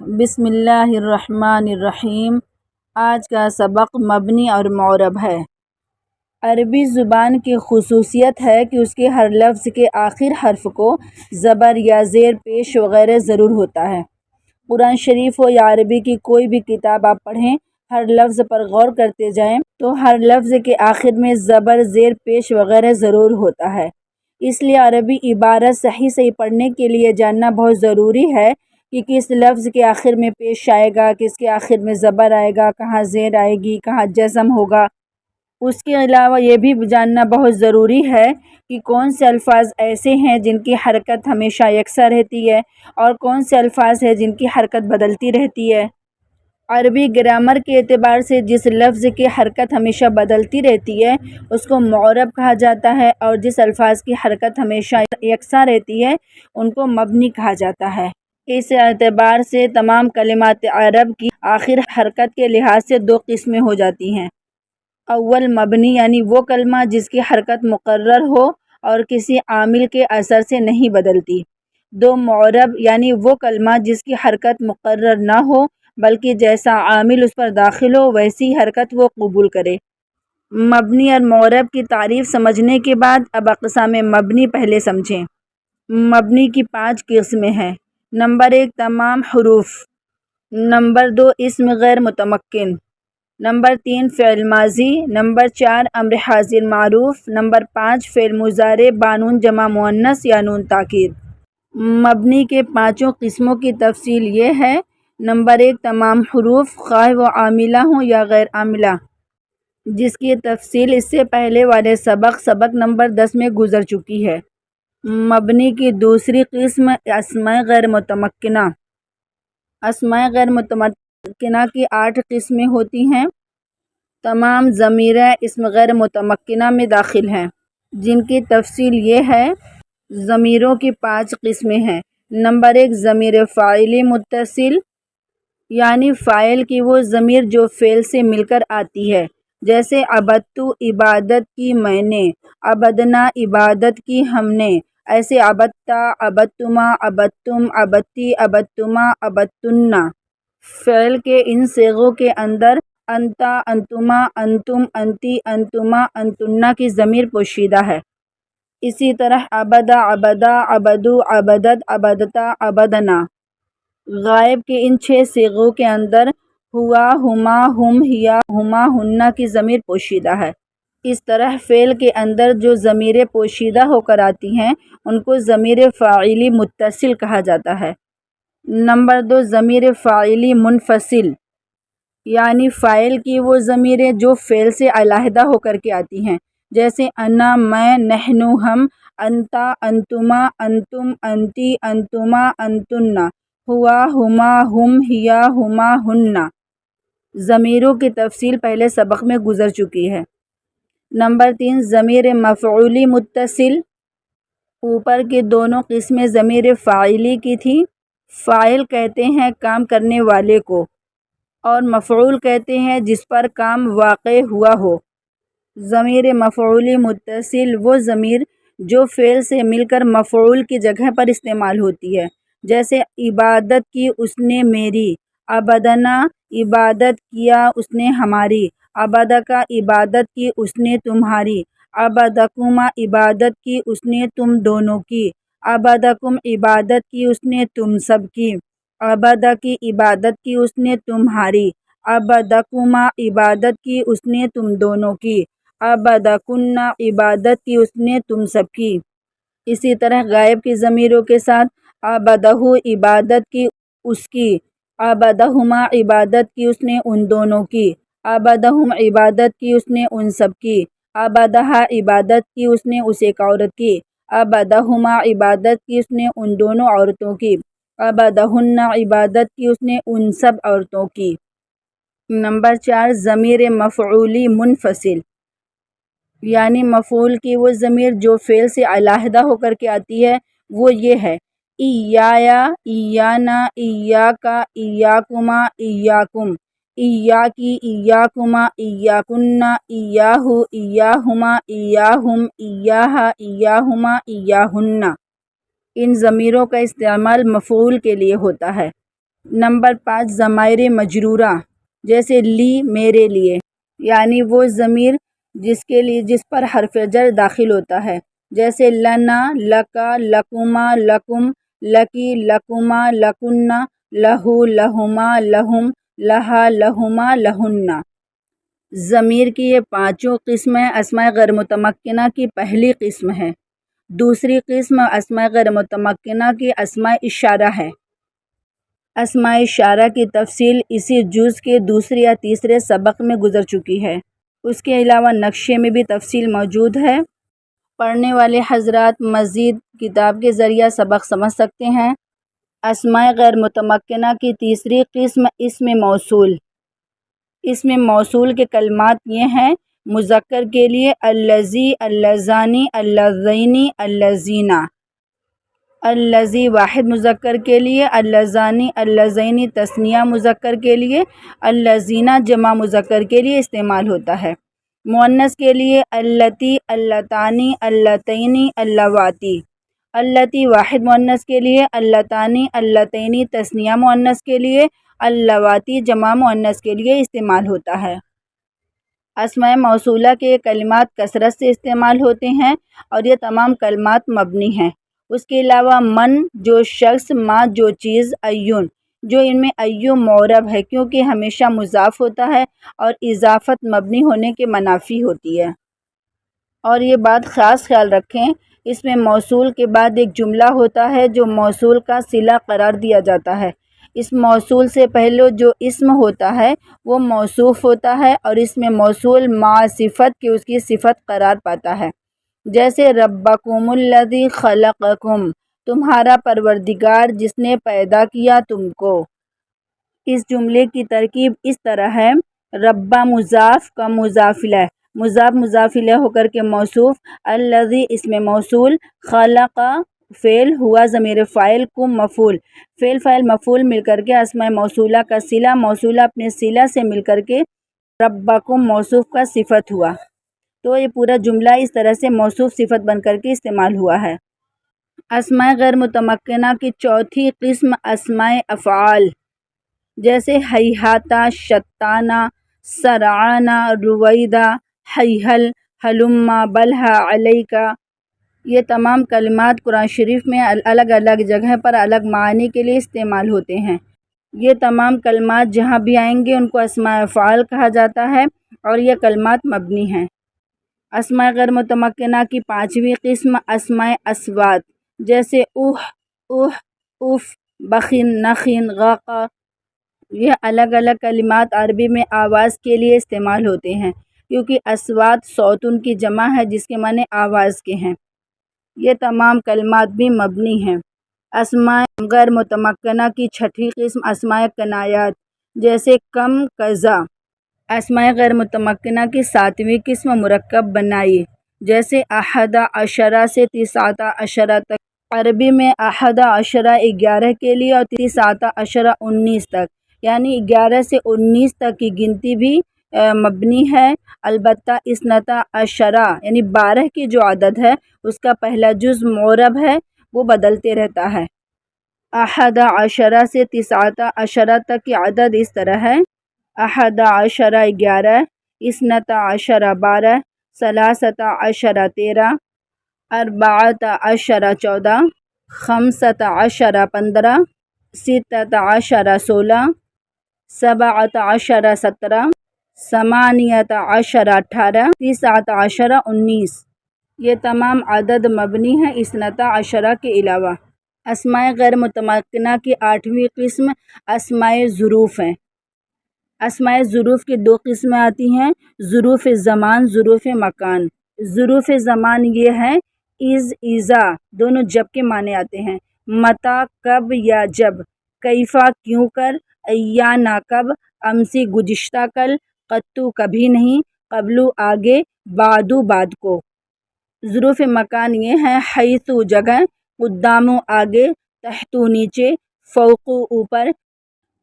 بسم اللہ الرحمن الرحیم۔ آج کا سبق مبنی اور معرب ہے۔ عربی زبان کی خصوصیت ہے کہ اس کے ہر لفظ کے آخر حرف کو زبر یا زیر پیش وغیرہ ضرور ہوتا ہے۔ قرآن شریف ہو یا عربی کی کوئی بھی کتاب آپ پڑھیں، ہر لفظ پر غور کرتے جائیں تو ہر لفظ کے آخر میں زبر، زیر پیش وغیرہ ضرور ہوتا ہے۔ اس لیے عربی عبارت صحیح پڑھنے کے لیے جاننا بہت ضروری ہے کہ کس لفظ کے آخر میں پیش آئے گا، کس کے آخر میں زبر آئے گا، کہاں زیر آئے گی، کہاں جزم ہوگا۔ اس کے علاوہ یہ بھی جاننا بہت ضروری ہے کہ کون سے الفاظ ایسے ہیں جن کی حرکت ہمیشہ یکساں رہتی ہے اور کون سے الفاظ ہیں جن کی حرکت بدلتی رہتی ہے۔ عربی گرامر کے اعتبار سے جس لفظ کی حرکت ہمیشہ بدلتی رہتی ہے اس کو معرب کہا جاتا ہے، اور جس الفاظ کی حرکت ہمیشہ یکساں رہتی ہے ان کو مبنی کہا جاتا ہے۔ اس اعتبار سے تمام کلمات عرب کی آخر حرکت کے لحاظ سے دو قسمیں ہو جاتی ہیں۔ اول مبنی، یعنی وہ کلمہ جس کی حرکت مقرر ہو اور کسی عامل کے اثر سے نہیں بدلتی۔ دو معرب، یعنی وہ کلمہ جس کی حرکت مقرر نہ ہو بلکہ جیسا عامل اس پر داخل ہو ویسی حرکت وہ قبول کرے۔ مبنی اور معرب کی تعریف سمجھنے کے بعد اب اقسام مبنی پہلے سمجھیں۔ مبنی کی 5 قسمیں ہیں۔ نمبر 1 تمام حروف، نمبر 2 اسم غیر متمکن، نمبر 3 فعل ماضی، نمبر 4 امر حاضر معروف، نمبر 5 فعل مضارع بانون جمع مؤنث یا نون تاکید۔ مبنی کے 5 قسموں کی تفصیل یہ ہے۔ نمبر 1 تمام حروف، خواہ وہ عاملہ ہوں یا غیر عاملہ، جس کی تفصیل اس سے پہلے والے سبق نمبر 10 میں گزر چکی ہے۔ مبنی کی دوسری قسم اسماء غیر متمکنہ۔ اسماء غیر متمکنہ کی 8 قسمیں ہوتی ہیں۔ تمام ضمیریں اسم غیر متمکنہ میں داخل ہیں، جن کی تفصیل یہ ہے۔ ضمیروں کی 5 قسمیں ہیں۔ نمبر 1 ضمیر فاعلی متصل، یعنی فاعل کی وہ ضمیر جو فعل سے مل کر آتی ہے، جیسے عبدت عبادت کی میں نے، عبدنا عبادت کی ہم نے، ایسے عبدتا عبدتما عبدتم عبدتی عبدتما عبدتن۔ فعل کے ان صیغوں کے اندر انتا انتما انتم انتی انتما انتن کی ضمیر پوشیدہ ہے۔ اسی طرح عبدا عبدا عبدو عبدت عبدتا عبدنا۔ غائب کے ان 6 صیغوں کے اندر ہوا ہما ہم ہیا ہما ہن کی ضمیر پوشیدہ ہے۔ اس طرح فعل کے اندر جو ضمیریں پوشیدہ ہو کر آتی ہیں ان کو ضمیر فاعلی متصل کہا جاتا ہے۔ نمبر 2 ضمیر فاعلی منفصل، یعنی فاعل کی وہ ضمیریں جو فعل سے علیحدہ ہو کر کے آتی ہیں، جیسے انا میں، نحن ہم، انتا انتما انتم انتی انتما انتن، ہوا ہما ہم ہیا ہما ہن۔ ضمیروں کی تفصیل پہلے سبق میں گزر چکی ہے۔ نمبر 3 ضمیر مفعولی متصل۔ اوپر کی دونوں قسمیں ضمیر فاعلی کی تھیں۔ فاعل کہتے ہیں کام کرنے والے کو، اور مفعول کہتے ہیں جس پر کام واقع ہوا ہو۔ ضمیر مفعولی متصل وہ ضمیر جو فعل سے مل کر مفعول کی جگہ پر استعمال ہوتی ہے، جیسے عبادت کی اس نے میری، عبدنا عبادت کیا اس نے ہماری، عبدکا عبادت کی اس نے تمہاری، عبدکما عبادت کی اس نے تم دونوں کی، عبدکم عبادت کی اس نے تم سب کی، عبدکی عبادت کی اس نے تمہاری، عبدکما عبادت کی اس نے تم دونوں کی، عبدکن عبادت کی اس نے تم سب کی۔ اسی طرح غائب کی ضمیروں کے ساتھ عبدہ عبادت کی اس کی، عبدہما عبادت کی اس نے ان دونوں کی، عبدہم عبادت کی اس نے ان سب کی، عبدہا عبادت کی اس نے اس ایک عورت کی، عبدہما عبادت کی اس نے ان دونوں عورتوں کی، عبدہن عبادت کی اس نے ان سب عورتوں کی۔ نمبر 4 ضمیر مفعولی منفصل، یعنی مفعول کی وہ ضمیر جو فعل سے علیحدہ ہو کر کے آتی ہے، وہ یہ ہے: ایایا ایانا ایاکا ایاکما ایاکم، ایاکی ایاکما ایاکن ایاہو ایاہما ایاہم ایاہا ایاہما ایاہن۔ ان ضمیروں کا استعمال مفعول کے لیے ہوتا ہے۔ نمبر 5 ضمائر مجرورہ، جیسے لی میرے لیے، یعنی وہ ضمیر جس پر حرف جر داخل ہوتا ہے، جیسے لنا، لکا، لکما، لکم، لکی، لکما، لکنہ، لہو، لہما، لہم، لہا، لہما، لہنہ۔ ضمیر کی یہ پانچوں قسمیں اسماء غیر متمکنہ کی پہلی قسم ہے۔ دوسری قسم اسماء غیر متمکنہ کی اسماء اشارہ ہے۔ اسماء اشارہ کی تفصیل اسی جز کے دوسرے یا تیسرے سبق میں گزر چکی ہے۔ اس کے علاوہ نقشے میں بھی تفصیل موجود ہے۔ پڑھنے والے حضرات مزید کتاب کے ذریعہ سبق سمجھ سکتے ہیں۔ اسماء غیر متمکنہ کی تیسری قسم اسم موصول۔ اسم موصول کے کلمات یہ ہیں: مذکر کے لیے الذی، اللذانی، اللذین، اللذینہ۔ الذی واحد مذکر کے لیے، اللذانی، اللذین تثنیہ مذکر کے لیے، اللذینہ جمع مذکر کے لیے استعمال ہوتا ہے۔ مؤنث کے لیے اللتی، اللتانی، اللتین، اللواتی۔ اللتی واحد مؤنث کے لیے، اللتانی، اللتین تثنیہ مؤنث کے لیے، اللواتی جمع مؤنث کے لیے استعمال ہوتا ہے۔ اسماء موصولہ کے کلمات کثرت سے استعمال ہوتے ہیں اور یہ تمام کلمات مبنی ہیں۔ اس کے علاوہ من جو شخص، ما جو چیز، ایون جو ان میں ایو معرب ہے کیونکہ ہمیشہ مضاف ہوتا ہے اور اضافت مبنی ہونے کے منافی ہوتی ہے۔ اور یہ بات خاص خیال رکھیں، اس میں موصول کے بعد ایک جملہ ہوتا ہے جو موصول کا صلہ قرار دیا جاتا ہے۔ اس موصول سے پہلے جو اسم ہوتا ہے وہ موصوف ہوتا ہے اور اس میں موصول مع صفت کے اس کی صفت قرار پاتا ہے، جیسے ربکم الذی خلقکم، تمہارا پروردگار جس نے پیدا کیا تم کو۔ اس جملے کی ترکیب اس طرح ہے: ربا مضاف کا مضاف الیہ، مضاف مضاف الیہ ہو کر کے موصوف، الذی اسم موصول، خلق فعل، ہوا ضمیر فاعل، کم مفعول، فعل فاعل مفعول مل کر کے اسماء موصولہ کا صلہ، موصولہ اپنے صلہ سے مل کر کے ربکم موصوف کا صفت ہوا۔ تو یہ پورا جملہ اس طرح سے موصوف صفت بن کر کے استعمال ہوا ہے۔ اسماء غیر متمکنہ کی چوتھی قسم اسماء افعال، جیسے ہیہاتا، شتانا، سرعانا، رویدا، ہیہل، ہلما، بلہا، علیکا۔ یہ تمام کلمات قرآن شریف میں الگ الگ جگہ پر الگ معنی کے لیے استعمال ہوتے ہیں۔ یہ تمام کلمات جہاں بھی آئیں گے ان کو اسماء افعال کہا جاتا ہے اور یہ کلمات مبنی ہیں۔ اسماء غیر متمکنہ کی پانچویں قسم اسماء اصوات، جیسے اوہ، اوہ، اف، بخن، نخن، غاقہ۔ یہ الگ الگ کلمات عربی میں آواز کے لیے استعمال ہوتے ہیں کیونکہ اصوات صوتن کی جمع ہے جس کے معنی آواز کے ہیں۔ یہ تمام کلمات بھی مبنی ہیں۔ اسماء غیر متمکنہ کی چھٹی قسم اسماء کنایات، جیسے کم، کذا۔ اسماء غیر متمکنہ کی ساتویں قسم مرکب بنائی، جیسے احد عشرہ سے تسعۃ عشرہ تک۔ عربی میں احد عشرہ 11 کے لیے اور تسعۃ عشرہ 19 تک، یعنی 11 سے 19 تک کی گنتی بھی مبنی ہے۔ البتہ اثنتا عشرہ یعنی 12 کی جو عدد ہے اس کا پہلا جز معرب ہے، وہ بدلتے رہتا ہے۔ احد عشرہ سے تسعۃ عشرہ تک کی عدد اس طرح ہے: احد عشرہ 11، اثنتا عشرہ 12، ثلاثۃ عشرہ 13، اربعۃ عشرہ 14، خمسۃ عشرہ 15، ستۃ عشرہ 16، سبعۃ عشرہ 17، ثمانیۃ عشرہ 18، تسعۃ عشرہ 19۔ یہ تمام عدد مبنی ہیں اثنتا عشرہ کے علاوہ۔ اسماء غیر متمکنہ کی آٹھویں قسم اسماء ظروف ہیں۔ اسماء ظروف کی دو قسمیں آتی ہیں: ظروف زمان، ظروف مکان۔ ظروف زمان یہ ہے از، اذا دونوں جب کے معنی آتے ہیں، متی کب یا جب، کیفا کیوں کر، ایانا کب، امسی گزشتہ کل، قطو کبھی نہیں، قبلو آگے، بعدو بعد کو۔ ظروف مکان یہ ہیں حیثو جگہ، قدامو آگے، تحتو نیچے، فوقو اوپر۔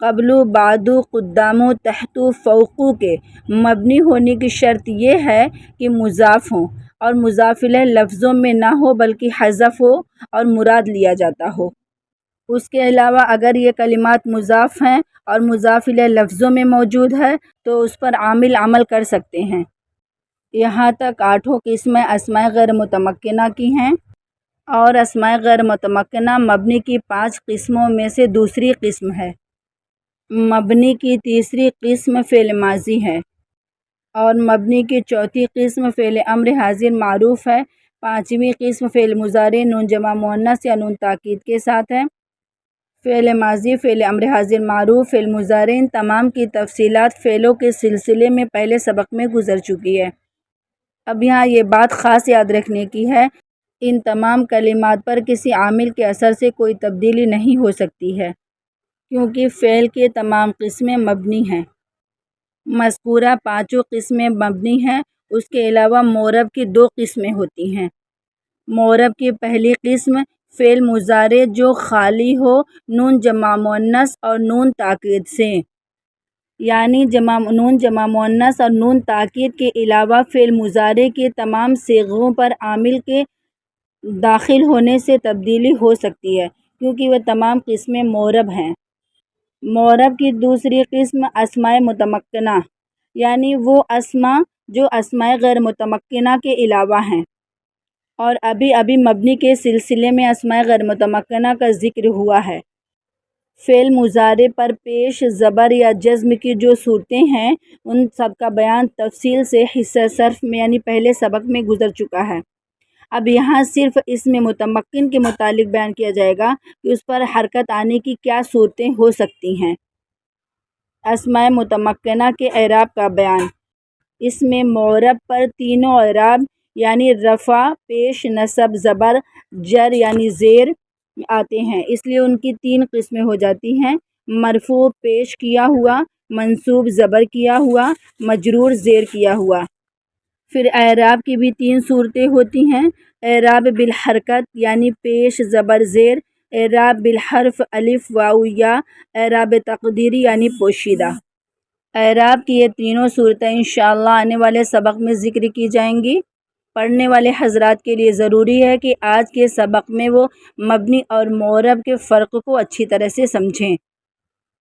قبلو، بعدو، قدامو، تحتو، فوقو کے مبنی ہونے کی شرط یہ ہے کہ مضاف ہوں اور مضاف الیہ لفظوں میں نہ ہو بلکہ حذف ہو اور مراد لیا جاتا ہو۔ اس کے علاوہ اگر یہ کلمات مضاف ہیں اور مضاف الیہ لفظوں میں موجود ہے تو اس پر عامل عمل کر سکتے ہیں۔ یہاں تک 8 قسمیں اسماء غیر متمکنہ کی ہیں، اور اسماء غیر متمکنہ مبنی کی 5 قسموں میں سے دوسری قسم ہے۔ مبنی کی تیسری قسم فعل ماضی ہے، اور مبنی کی چوتھی قسم فعل امر حاضر معروف ہے۔ پانچویں قسم فعل مضارع نون جمع مؤنث یا نون تاکید کے ساتھ ہے۔ فعل ماضی، فعل امر حاضر معروف، فعل مضارع، ان تمام کی تفصیلات فعلوں کے سلسلے میں پہلے سبق میں گزر چکی ہے۔ اب یہاں یہ بات خاص یاد رکھنے کی ہے، ان تمام کلمات پر کسی عامل کے اثر سے کوئی تبدیلی نہیں ہو سکتی ہے، کیونکہ فعل کے تمام قسمیں مبنی ہیں۔ مذکورہ 5 قسمیں مبنی ہیں، اس کے علاوہ معرب کی 2 قسمیں ہوتی ہیں۔ معرب کی پہلی قسم فعل مضارع جو خالی ہو نون جمع مؤنث اور نون تاکید سے، یعنی نون جمع مؤنث اور نون تاکید کے علاوہ فعل مضارع کے تمام صیغوں پر عامل کے داخل ہونے سے تبدیلی ہو سکتی ہے، کیونکہ وہ تمام قسمیں معرب ہیں۔ معرب کی دوسری قسم اسماء متمکنہ، یعنی وہ اسماء جو اسماء غیر متمکنہ کے علاوہ ہیں، اور ابھی مبنی کے سلسلے میں اسماء غیر متمکنہ کا ذکر ہوا ہے۔ فعل مضارع پر پیش زبر یا جزم کی جو صورتیں ہیں ان سب کا بیان تفصیل سے حصہ صرف میں یعنی پہلے سبق میں گزر چکا ہے۔ اب یہاں صرف اسم متمکن کے متعلق بیان کیا جائے گا کہ اس پر حرکت آنے کی کیا صورتیں ہو سکتی ہیں۔ اسماء متمکنہ کے اعراب کا بیان۔ اسم معرب پر تینوں اعراب یعنی رفع، پیش، نصب، زبر، جر یعنی زیر آتے ہیں، اس لیے ان کی 3 قسمیں ہو جاتی ہیں: مرفوع پیش کیا ہوا، منصوب زبر کیا ہوا، مجرور زیر کیا ہوا۔ پھر اعراب کی بھی 3 صورتیں ہوتی ہیں: اعراب بالحرکت یعنی پیش زبر زیر، اعراب بالحرف الف واو یا، اعراب تقدیری یعنی پوشیدہ۔ اعراب کی یہ تینوں صورتیں انشاءاللہ آنے والے سبق میں ذکر کی جائیں گی۔ پڑھنے والے حضرات کے لیے ضروری ہے کہ آج کے سبق میں وہ مبنی اور معرب کے فرق کو اچھی طرح سے سمجھیں،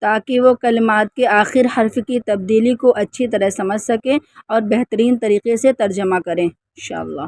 تاکہ وہ کلمات کے آخر حرف کی تبدیلی کو اچھی طرح سمجھ سکیں اور بہترین طریقے سے ترجمہ کریں انشاءاللہ۔